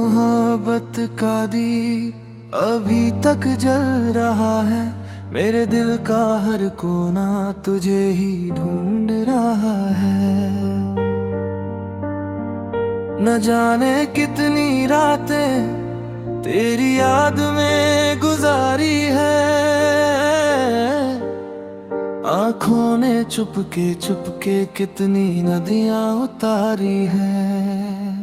मोहब्बत का दीप अभी तक जल रहा है। मेरे दिल का हर कोना तुझे ही ढूंढ रहा है। न जाने कितनी रातें तेरी याद में गुजारी है। आँखों ने चुपके कितनी नदियाँ उतारी है।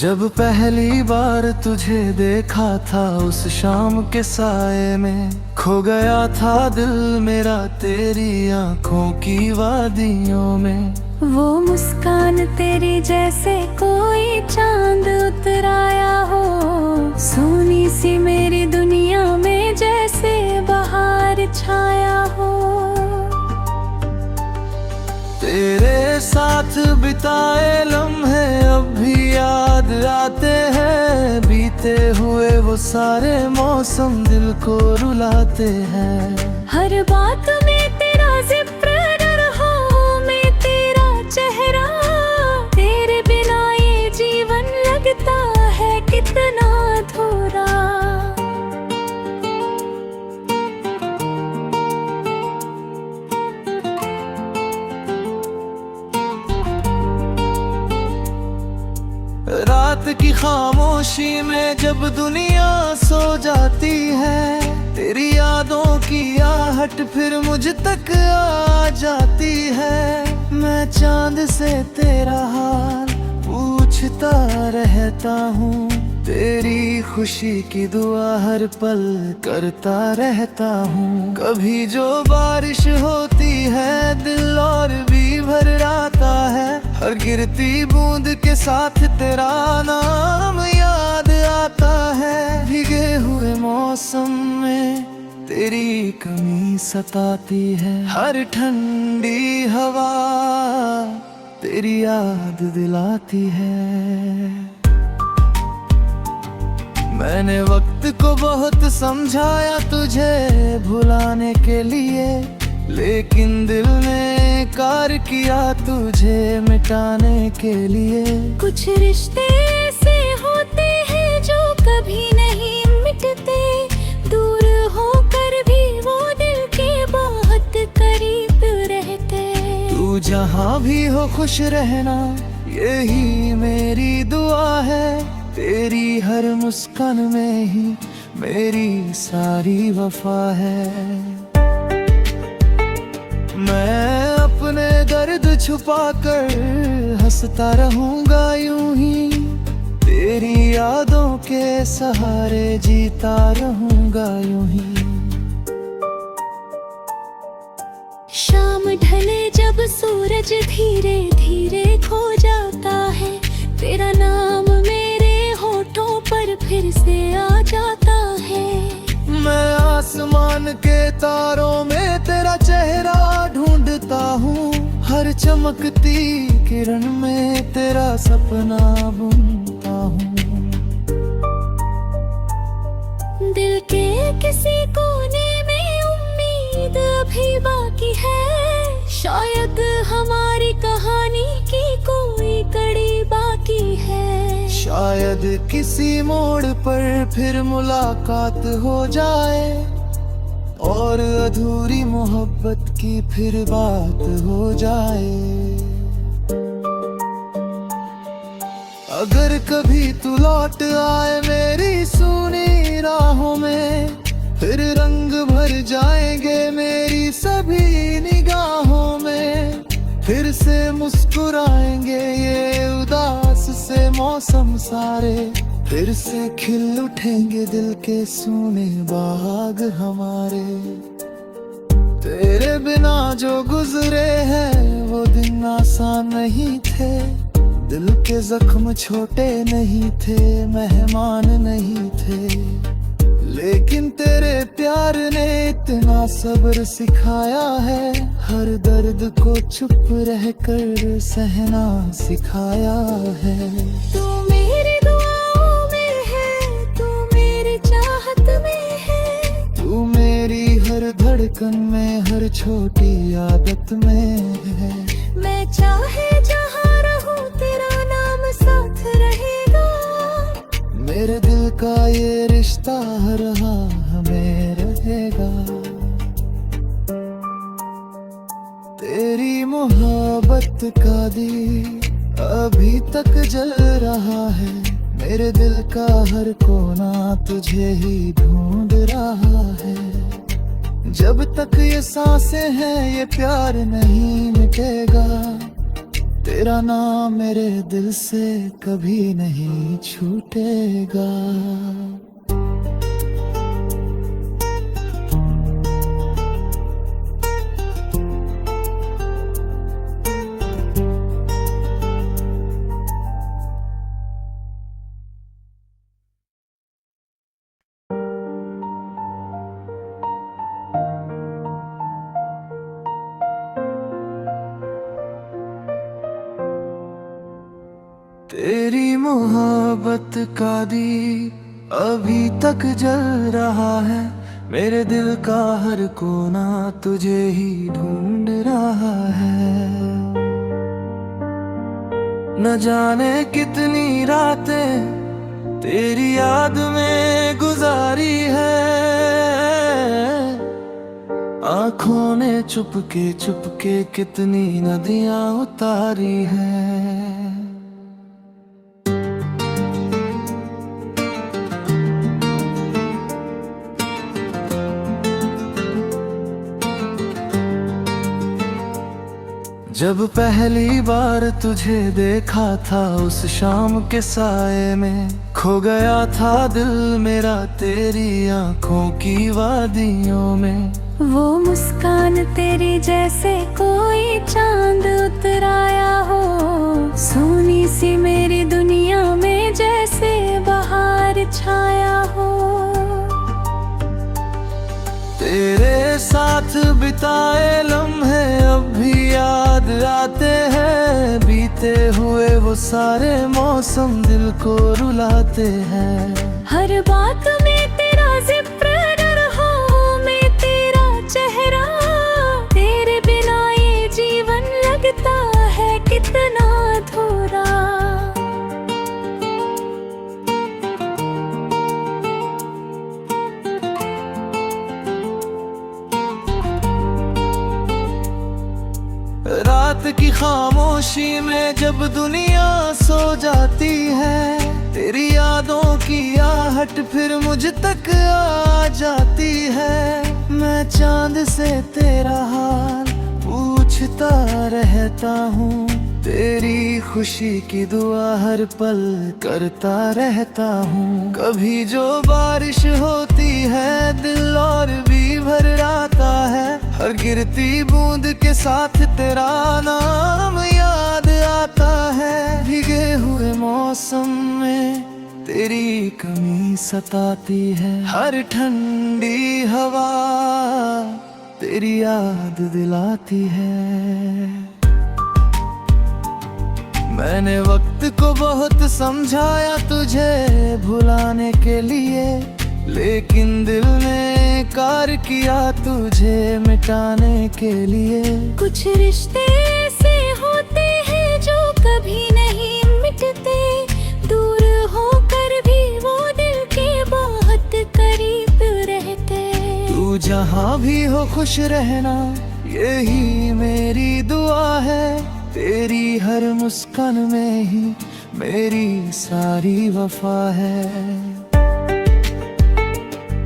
जब पहली बार तुझे देखा था उस शाम के साए में, खो गया था दिल मेरा तेरी आंखों की वादियों में। वो मुस्कान तेरी जैसे कोई चांद उतर आया हो, सोनी सी मेरी दुनिया में जैसे बहार छाया हो। तेरे साथ बिताए लम्हे अब भी याद आते हैं। बीते हुए वो सारे मौसम दिल को रुलाते हैं। हर बात में तेरा जिक्र न रहा मैं तेरा चेहरा, तेरे बिना ये जीवन लगता है कितना अधूरा। रात की खामोशी में जब दुनिया सो जाती है, तेरी यादों की आहट फिर मुझ तक आ जाती है। मैं चांद से तेरा हाल पूछता रहता हूँ, तेरी खुशी की दुआ हर पल करता रहता हूँ। कभी जो बारिश होती है दिल और भी भर आता है। हर गिरती बूंद के साथ तेरा नाम याद आता है। भीगे हुए मौसम में तेरी कमी सताती है। हर ठंडी हवा तेरी याद दिलाती है। मैंने वक्त को बहुत समझाया तुझे भुलाने के लिए, लेकिन दिल ने कार किया तुझे मिटाने के लिए। कुछ रिश्ते ऐसे होते हैं जो कभी नहीं मिटते, दूर होकर भी वो दिल के बहुत करीब रहते। तू जहाँ भी हो खुश रहना यही मेरी दुआ है। तेरी हर मुस्कान में ही मेरी सारी वफा है। मैं अपने दर्द छुपाकर हंसता रहूंगा यूं ही, तेरी यादों के सहारे जीता रहूंगा यूं ही। शाम ढले जब सूरज धीरे धीरे खो जाता है, तेरा नाम मेरे होठों पर फिर से आ जाता है। मैं आसमान के तारों में तेरा चेहरा ढूंढता हूँ। हर चमकती किरण में तेरा सपना बुनता हूँ। दिल के किसी कोने में उम्मीद अभी बाकी है, शायद हमारी कहानी की कोई कड़ी बाकी है। शायद किसी मोड़ पर फिर मुलाकात हो जाए, और अधूरी मोहब्बत की फिर बात हो जाए। अगर कभी तू लौट आए मेरी सूनी राहों में, फिर रंग भर जाएंगे मेरी सभी निगाहों में। फिर से मुस्कुराएंगे ये उदास से मौसम सारे, फिर से खिल उठेंगे दिल के सूने बाग हमारे। तेरे बिना जो गुजरे हैं वो दिन आसान नहीं थे। दिल के जख्म छोटे नहीं थे, मेहमान नहीं थे, लेकिन तेरे प्यार ने इतना सब्र सिखाया है। हर दर्द को चुप रहकर सहना सिखाया है। तू मेरी दुआओं में है, तू मेरी चाहत में है। धड़कन में, हर छोटी आदत में है। मैं चाहे जहाँ रहूं तेरा नाम साथ रहेगा। मेरे दिल का ये रिश्ता रहा हमें रहेगा। तेरी मोहब्बत का दी अभी तक जल रहा है। मेरे दिल का हर कोना तुझे ही ढूंढ रहा है। जब तक ये सांसें हैं ये प्यार नहीं मिटेगा। तेरा नाम मेरे दिल से कभी नहीं छूटेगा। तेरी मोहब्बत का दी अभी तक जल रहा है। मेरे दिल का हर कोना तुझे ही ढूंढ रहा है। न जाने कितनी रातें तेरी याद में गुजारी है। आँखों ने चुपके कितनी नदियाँ उतारी हैं। जब पहली बार तुझे देखा था उस शाम के साए में, खो गया था दिल मेरा तेरी आंखों की वादियों में। वो मुस्कान तेरी जैसे कोई चांद उतर आया हो। सोनी सी मेरी दुनिया में जैसे बहार छाया हो। तेरे साथ बिताए लम्हे अब भी याद आते हैं। बीते हुए वो सारे मौसम दिल को रुलाते हैं। हर बात में तेरा जिक्र न रहा मैं तेरा चेहरा। तेरे बिना ये जीवन लगता है कितना अधूरा। रात की खामोशी में जब दुनिया सो जाती है, तेरी यादों की आहट फिर मुझ तक आ जाती है। मैं चांद से तेरा हाल पूछता रहता हूँ। तेरी खुशी की दुआ हर पल करता रहता हूँ। कभी जो बारिश होती है दिल और भी भर आता है। हर गिरती बूंद के साथ तेरा नाम याद आता है। भीगे हुए मौसम में तेरी कमी सताती है। हर ठंडी हवा तेरी याद दिलाती है। मैंने वक्त को बहुत समझाया तुझे भुलाने के लिए, लेकिन दिल ने इनकार किया तुझे मिटाने के लिए। कुछ रिश्ते ऐसे होते हैं जो कभी नहीं मिटते। दूर होकर भी वो दिल के बहुत करीब रहते। तू जहाँ भी हो खुश रहना यही मेरी दुआ है। तेरी हर मुस्कान में ही मेरी सारी वफा है।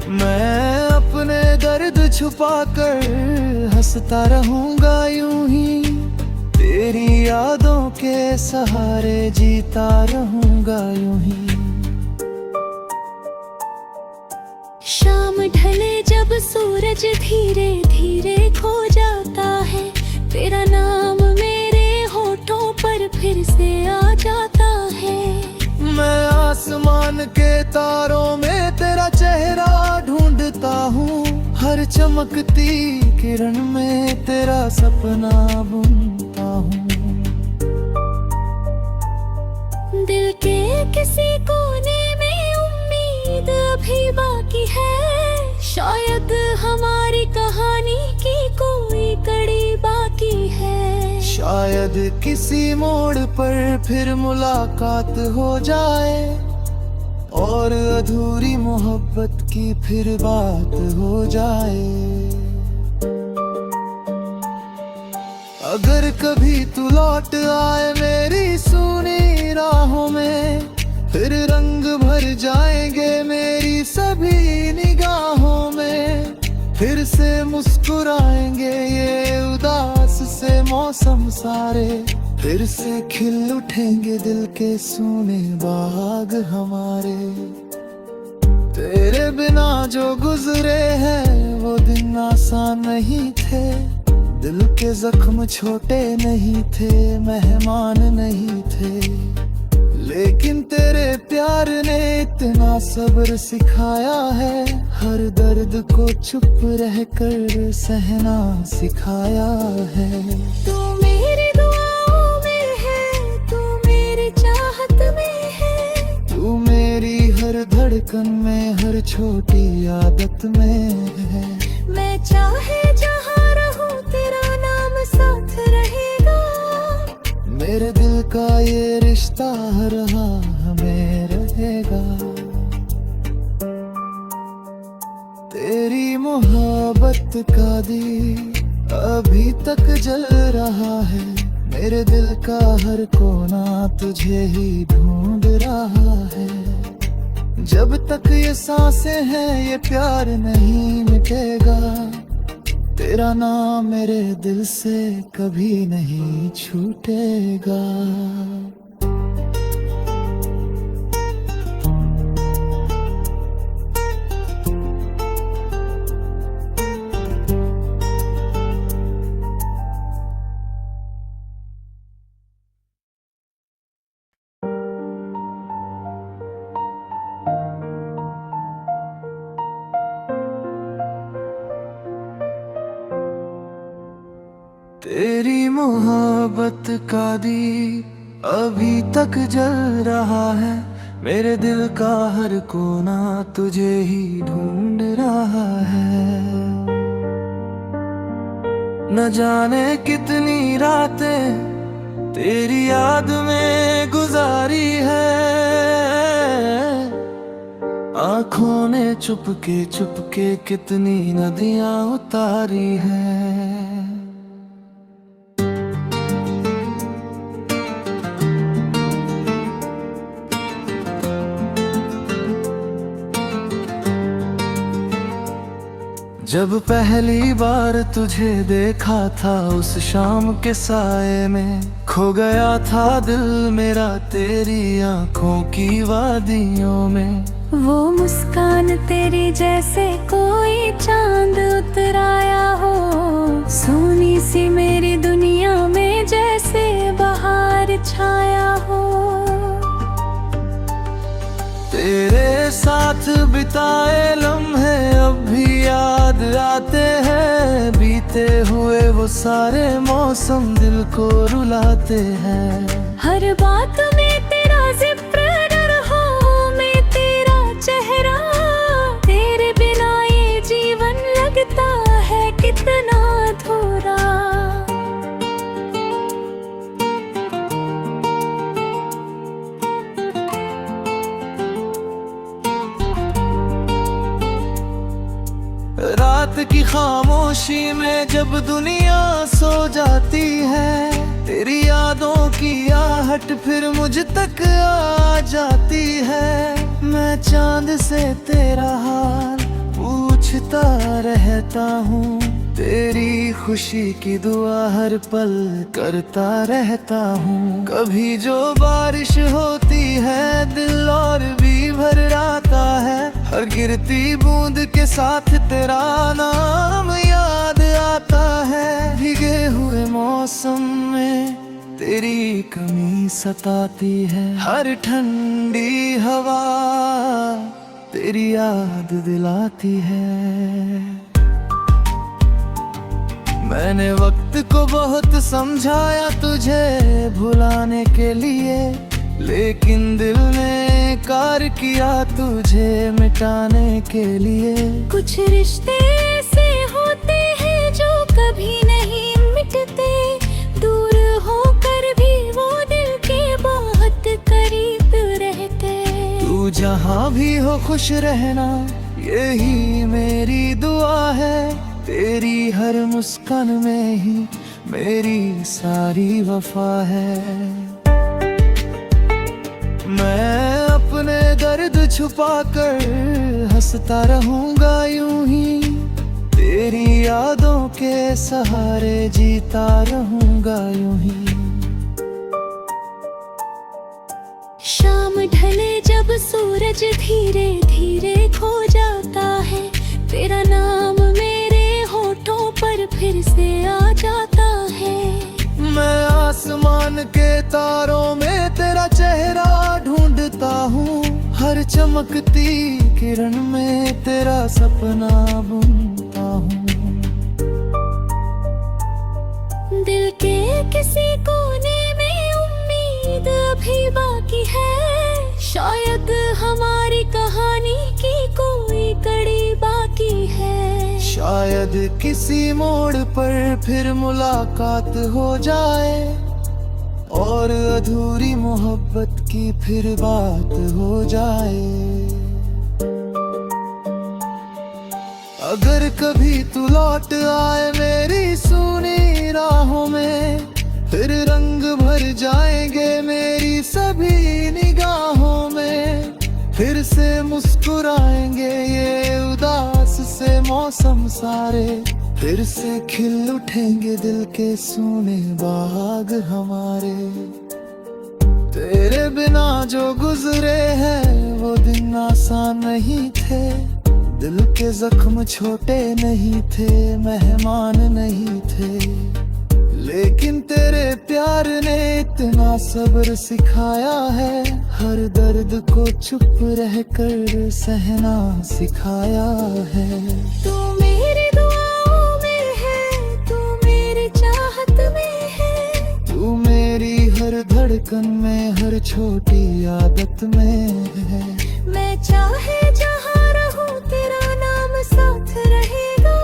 मैं अपने दर्द छुपा कर हंसता रहूंगा यूं ही। तेरी यादों के सहारे जीता रहूंगा यूं ही। शाम ढले जब सूरज धीरे धीरे खो जाता है, तेरा नाम मेरे होठों पर फिर से आ जाता है। मैं आसमान के तारों में तेरा चेहरा ढूंढता हूँ। हर चमकती किरण में तेरा सपना बुनता हूँ। दिल के किसी कोने में उम्मीद अभी बाकी है। शायद हमारी कहानी की कोई कड़ी बाकी है। शायद किसी मोड़ पर फिर मुलाकात हो जाए और अधूरी मोहब्बत की फिर बात हो जाए। अगर कभी तू लौट आए मेरी सुनी राहों में, फिर रंग भर जाएंगे मेरी सभी निगाहों में। फिर से मुस्कुराएंगे ये उदास से मौसम सारे, फिर से खिल उठेंगे दिल के सूने बाग हमारे। तेरे बिना जो गुजरे हैं वो दिन आसान नहीं थे, दिल के जख्म छोटे नहीं थे, मेहमान नहीं थे। लेकिन तेरे प्यार ने इतना सब्र सिखाया है, हर दर्द को चुप रहकर सहना सिखाया है। तू मेरी दुआओं में है, तू मेरी चाहत में है, तू मेरी हर धड़कन में, हर छोटी आदत में है। मैं चाहे जहाँ रहूं तेरा नाम साथ रहेगा। मेरे दिल का ये रिश्ता रहा हमें रहेगा। तेरी मोहब्बत का दिया अभी तक जल रहा है, मेरे दिल का हर कोना तुझे ही ढूंढ रहा है। जब तक ये सांसें हैं ये प्यार नहीं मिटेगा, तेरा नाम मेरे दिल से कभी नहीं छूटेगा। तेरी मोहब्बत का दीप अभी तक जल रहा है, मेरे दिल का हर कोना तुझे ही ढूंढ रहा है। न जाने कितनी रातें तेरी याद में गुजारी है, आँखों ने चुपके कितनी नदियाँ उतारी हैं। जब पहली बार तुझे देखा था उस शाम के साए में, खो गया था दिल मेरा तेरी आंखों की वादियों में। वो मुस्कान तेरी जैसे कोई चांद उतर आया हो, सोनी सी मेरी दुनिया में जैसे बहार छाया हो। तेरे साथ बिताए लम्हे अब भी याद आते हैं, बीते हुए वो सारे मौसम दिल को रुलाते हैं। हर बात में तेरा जिक्र डर हो में तेरा चेहरा, तेरे बिना ये जीवन लगता है कितना अधूरा। रात की खामोशी में जब दुनिया सो जाती है, तेरी यादों की आहट फिर मुझ तक आ जाती है। मैं चांद से तेरा हाल पूछता रहता हूँ, तेरी खुशी की दुआ हर पल करता रहता हूँ। कभी जो बारिश होती है दिल और भी भर आता है, हर गिरती बूंद के साथ तेरा नाम याद आता है। भीगे हुए मौसम में तेरी कमी सताती है, हर ठंडी हवा तेरी याद दिलाती है। मैंने वक्त को बहुत समझाया तुझे भुलाने के लिए, लेकिन दिल ने इनकार किया तुझे मिटाने के लिए। कुछ रिश्ते ऐसे होते हैं जो कभी नहीं मिटते, दूर होकर भी वो दिल के बहुत करीब रहते। तू जहाँ भी हो खुश रहना, यही मेरी दुआ है। तेरी हर मुस्कान में ही मेरी सारी वफा है। मैं अपने दर्द छुपा कर हंसता रहूंगा यूं ही, तेरी यादों के सहारे जीता रहूंगा यूं ही। शाम ढले जब सूरज धीरे धीरे खो जाता है, तेरा नाम मेरे होठों पर फिर से आ जाता है। मैं आसमान के तारों में तेरा चेहरा ढूंढता हूँ, हर चमकती किरण में तेरा सपना बुनता हूँ। दिल के किसी कोने में उम्मीद अभी बाकी है, शायद हमारी कहानी की कोई कड़ी बाकी है। शायद किसी मोड़ पर फिर मुलाकात हो जाए, और अधूरी मोहब्बत की फिर बात हो जाए। अगर कभी तू लौट आए मेरी सुनी राहों में, फिर रंग भर जाएंगे मेरी सभी निगाहों में। फिर से मुस्कुराएंगे ये उदास से मौसम सारे, फिर से खिल उठेंगे दिल के सूने बाग हमारे। तेरे बिना जो गुजरे हैं वो दिन आसान नहीं थे, दिल के जख्म छोटे नहीं थे, मेहमान नहीं थे। लेकिन तेरे प्यार ने इतना सब्र सिखाया है, हर दर्द को चुप रहकर सहना सिखाया है। तू मेरी दुआओं में है, तू मेरी चाहत में है, तू मेरी हर धड़कन में, हर छोटी आदत में है। मैं चाहे जहाँ रहूं तेरा नाम साथ रहेगा।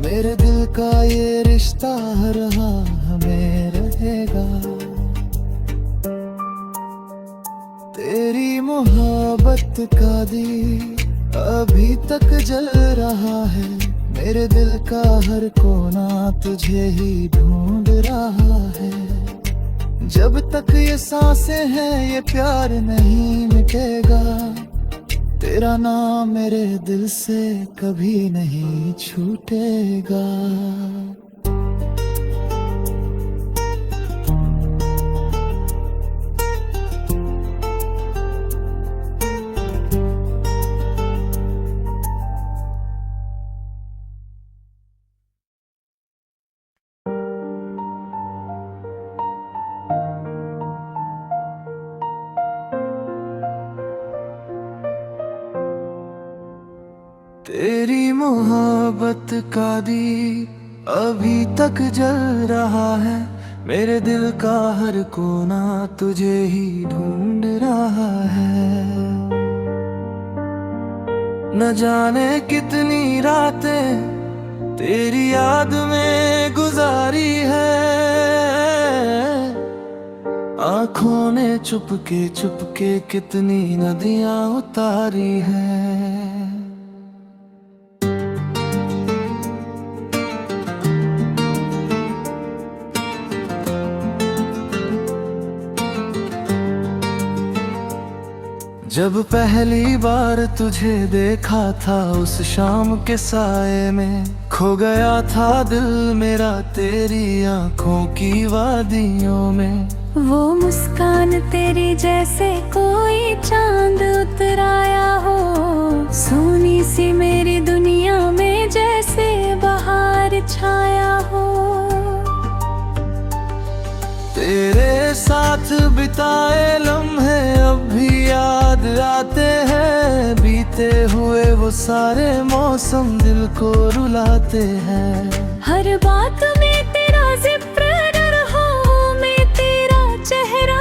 मेरे दिल का ये रिश्ता हर राह में रहेगा। तेरी मोहब्बत का दिया अभी तक जल रहा है, मेरे दिल का हर कोना तुझे ही ढूंढ रहा है। जब तक ये सांसें हैं ये प्यार नहीं मिटेगा, तेरा नाम मेरे दिल से कभी नहीं छूटेगा। तेरी मोहब्बत का दीप अभी तक जल रहा है, मेरे दिल का हर कोना तुझे ही ढूंढ रहा है। न जाने कितनी रातें तेरी याद में गुजारी है, आँखों ने चुपके कितनी नदियाँ उतारी हैं। जब पहली बार तुझे देखा था उस शाम के साए में, खो गया था दिल मेरा तेरी आंखों की वादियों में। वो मुस्कान तेरी जैसे कोई चांद उतर आया हो, सोनी सी मेरी दुनिया में जैसे बहार छाया हो। तेरे साथ बिताए लम्हे अब भी याद आते हैं, बीते हुए वो सारे मौसम दिल को रुलाते हैं। हर बात में तेरा जिक्र, डर हो में तेरा चेहरा,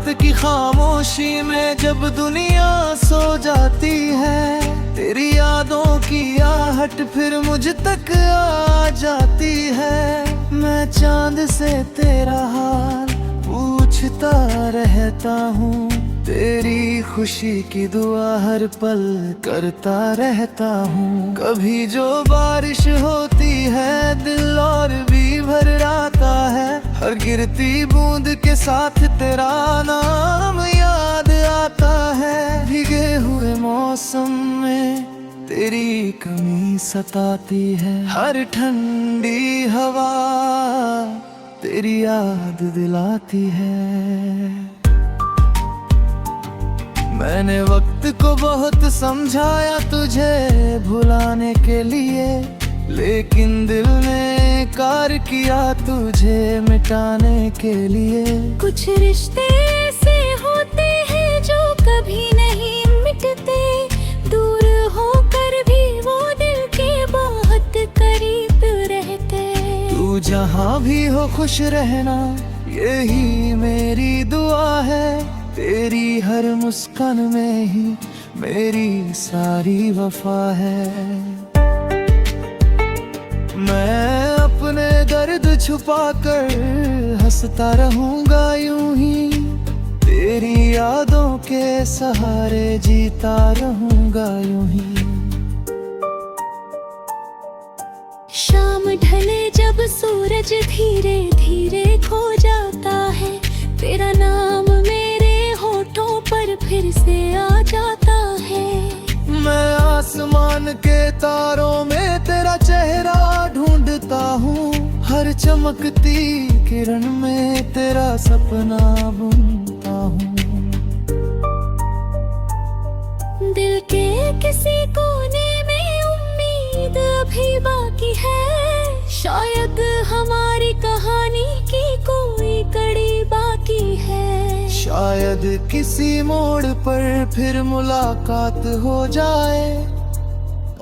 रात की खामोशी में जब दुनिया सो जाती है, तेरी यादों की आहट फिर मुझ तक आ जाती है। मैं चांद से तेरा हाल पूछता रहता हूँ, तेरी खुशी की दुआ हर पल करता रहता हूँ। कभी जो बारिश होती है दिल और भी भर आता है, हर गिरती बूंद के साथ तेरा नाम याद आता है। भीगे हुए मौसम में तेरी कमी सताती है, हर ठंडी हवा तेरी याद दिलाती है। मैंने वक्त को बहुत समझाया तुझे भुलाने के लिए, लेकिन दिल ने कार किया तुझे मिटाने के लिए। कुछ रिश्ते ऐसे होते हैं जो कभी नहीं मिटते, दूर होकर भी वो दिल के बहुत करीब रहते। तू जहाँ भी हो खुश रहना, यही मेरी दुआ है। तेरी हर मुस्कान में ही मेरी सारी वफा है। मैं अपने दर्द छुपा कर हंसता रहूंगा यूं ही, तेरी यादों के सहारे जीता रहूंगा यूं ही। शाम ढले जब सूरज धीरे धीरे खो जाता है, तेरा नाम मेरे होठों पर फिर से आ जाता है। मैं आसमान के तारों में तेरा चेहरा ढूंढता हूँ, हर चमकती किरण में तेरा सपना बुनता हूँ। दिल के किसी कोने में उम्मीद अभी बाकी है, शायद हमारी कहानी की कोई कड़ी बाकी है। शायद किसी मोड़ पर फिर मुलाकात हो जाए,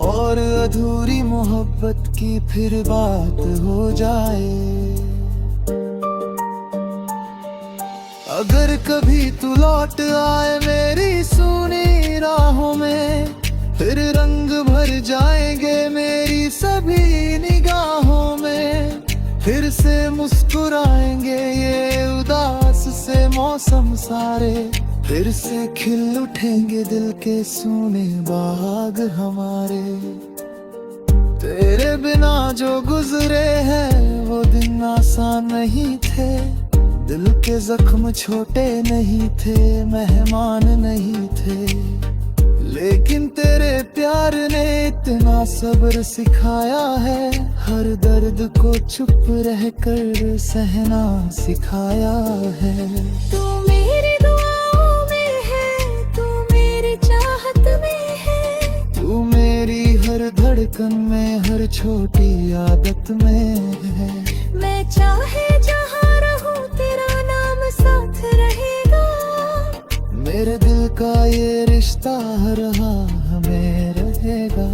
और अधूरी मोहब्बत की फिर बात हो जाए। अगर कभी तू लौट आए मेरी सुनी राहों में, फिर रंग भर जाएंगे मेरी सभी निगाहों में। फिर से मुस्कुराएंगे ये उदास से मौसम सारे, फिर से खिल उठेंगे दिल के सूने बाग हमारे। तेरे बिना जो गुजरे हैं वो दिन आसान नहीं थे, दिल के जख्म छोटे नहीं थे, मेहमान नहीं थे। लेकिन तेरे प्यार ने इतना सब्र सिखाया है, हर दर्द को चुप रहकर सहना सिखाया है। तू मेरी दुआओं में है, तू मेरी चाहत में है, तू मेरी हर धड़कन में, हर छोटी आदत में है। मैं चाहे जहाँ रहूं तेरा नाम साथ रहेगा, मेरे दिल का ये रिश्ता रहा हमें रहेगा।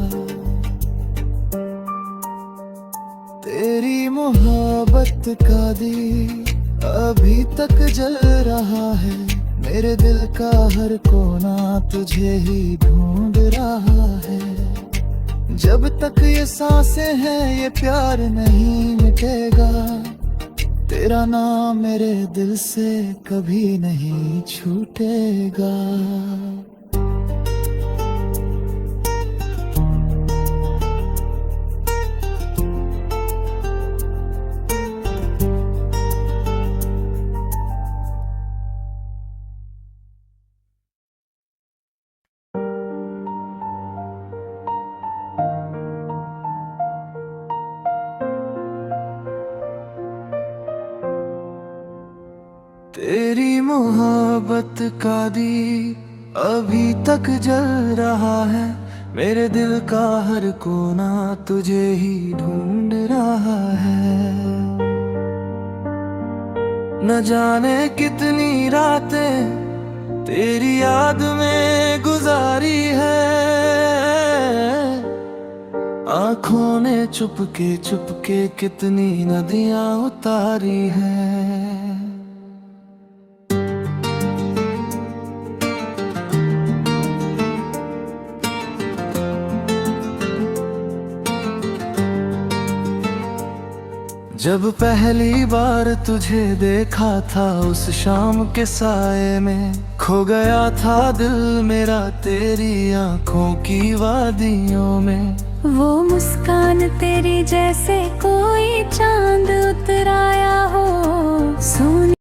तेरी मोहब्बत का दीप अभी तक जल रहा है, मेरे दिल का हर कोना तुझे ही ढूंढ रहा है। जब तक ये सांसें हैं ये प्यार नहीं मिटेगा, तेरा नाम मेरे दिल से कभी नहीं छूटेगा। तेरी मोहब्बत का दीप अभी तक जल रहा है, मेरे दिल का हर कोना तुझे ही ढूंढ रहा है। न जाने कितनी रातें तेरी याद में गुजारी है, आँखों ने चुपके कितनी नदियाँ उतारी हैं। जब पहली बार तुझे देखा था उस शाम के साए में, खो गया था दिल मेरा तेरी आंखों की वादियों में। वो मुस्कान तेरी जैसे कोई चांद उतराया हो, सोने